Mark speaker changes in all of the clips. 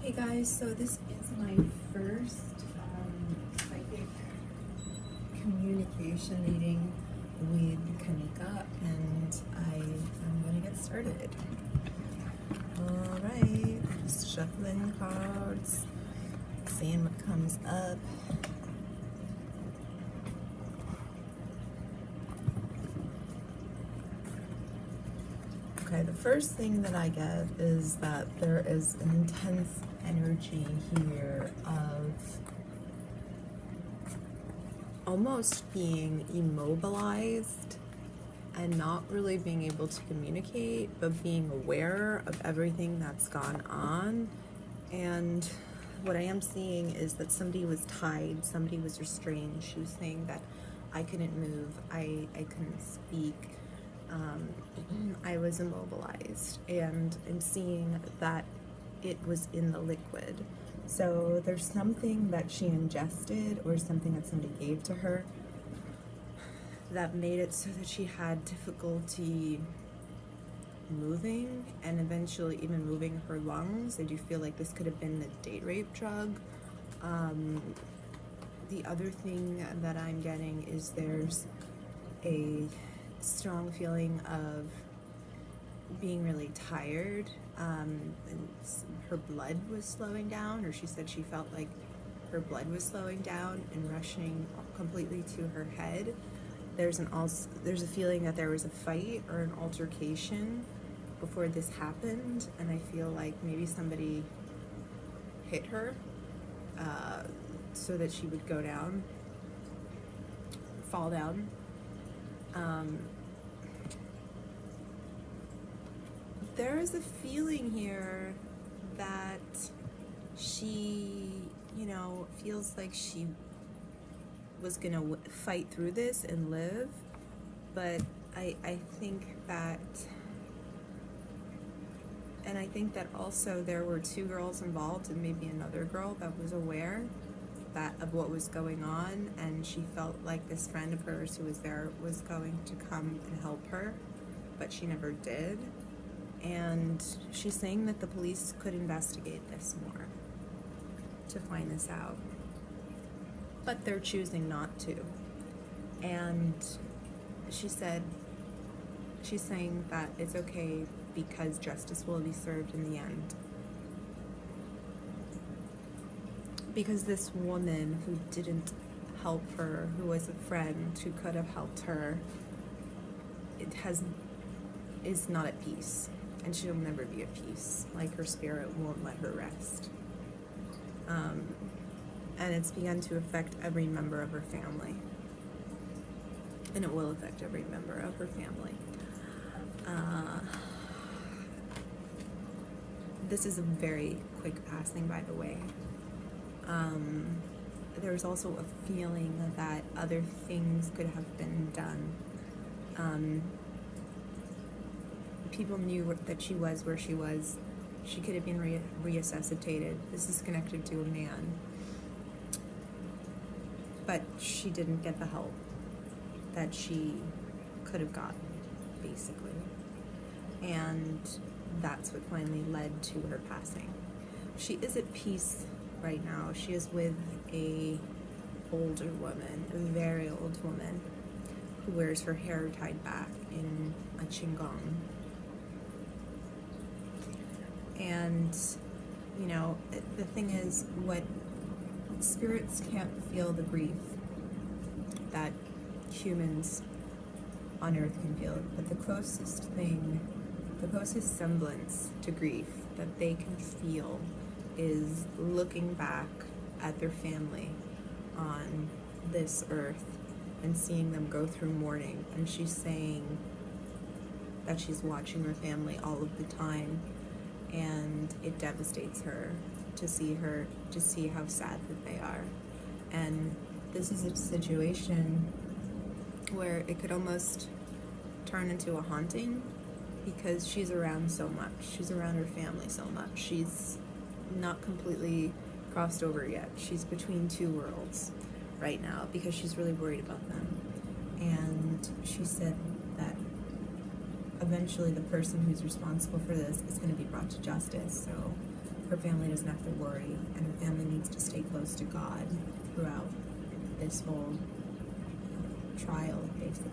Speaker 1: Hey guys, so this is my first psychic communication reading with Kenneka, and I am going to get started. Alright, just shuffling cards, seeing what comes up. Okay, the first thing that I get is that there is an intense energy here of almost being immobilized and not really being able to communicate, but being aware of everything that's gone on. And what I am seeing is that somebody was tied, somebody was restrained. She was saying that I couldn't move, I couldn't speak. I was immobilized, and I'm seeing that it was in the liquid. So there's something that she ingested or something that somebody gave to her that made it so that she had difficulty moving and eventually even moving her lungs. I do feel like this could have been the date rape drug. The other thing that I'm getting is there's a strong feeling of being really tired, and her blood was slowing down, or she said she felt like her blood was slowing down and rushing completely to her head. There's a feeling that there was a fight or an altercation before this happened, and I feel like maybe somebody hit her so that she would go down, fall down. There is a feeling here that she, feels like she was gonna fight through this and live, but I think that, and I think that also there were two girls involved and maybe another girl that was aware of what was going on, and she felt like this friend of hers who was there was going to come and help her, but she never did. And she's saying that the police could investigate this more to find this out, but they're choosing not to. And she's saying that it's okay because justice will be served in the end. Because this woman who didn't help her, who was a friend who could have helped her, is not at peace. And she'll never be at peace. Like, her spirit won't let her rest. And it's begun to affect every member of her family. And it will affect every member of her family. This is a very quick passing, by the way. There's also a feeling that other things could have been done. People knew that she was where she was. She could have been resuscitated. This is connected to a man. But she didn't get the help that she could have gotten, basically. And that's what finally led to her passing. She is at peace right now. She is with a older woman, a very old woman, who wears her hair tied back in a qigong. And, the thing is, what spirits can't feel the grief that humans on earth can feel, but the closest semblance to grief that they can feel is looking back at their family on this earth and seeing them go through mourning. And she's saying that she's watching her family all of the time, and it devastates her to see how sad that they are. And this is a situation where it could almost turn into a haunting, because she's around so much. She's around her family so much. She's not completely crossed over yet. She's between two worlds right now because she's really worried about them. And she said that eventually the person who's responsible for this is going to be brought to justice. So her family doesn't have to worry, and her family needs to stay close to God throughout this whole trial, basically.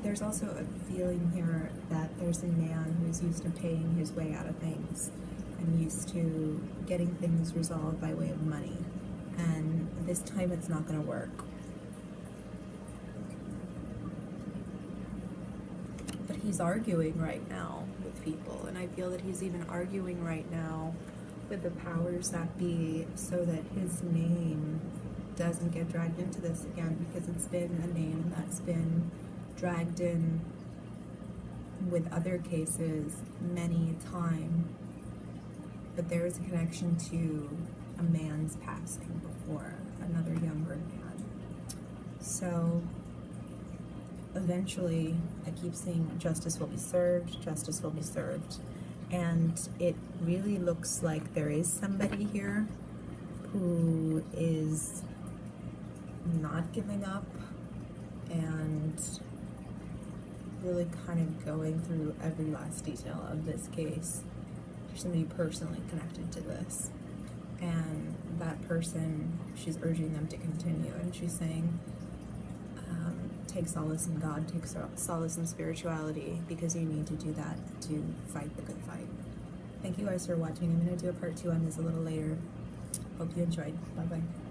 Speaker 1: There's also a feeling here that there's a man who's used to paying his way out of things and used to getting things resolved by way of money, and this time it's not going to work. But he's arguing right now with people, and I feel that he's even arguing right now with the powers that be so that his name doesn't get dragged into this again, because it's been a name that's been dragged in with other cases many a time. But there is a connection to a man's passing before, another younger man. So eventually, I keep seeing justice will be served, justice will be served. And it really looks like there is somebody here who is not giving up and really kind of going through every last detail of this case. There's somebody personally connected to this, and that person, she's urging them to continue, and she's saying, take solace in God, take solace in spirituality, because you need to do that to fight the good fight. Thank you guys for watching. I'm going to do a part 2 on this a little later. Hope you enjoyed. Bye-bye.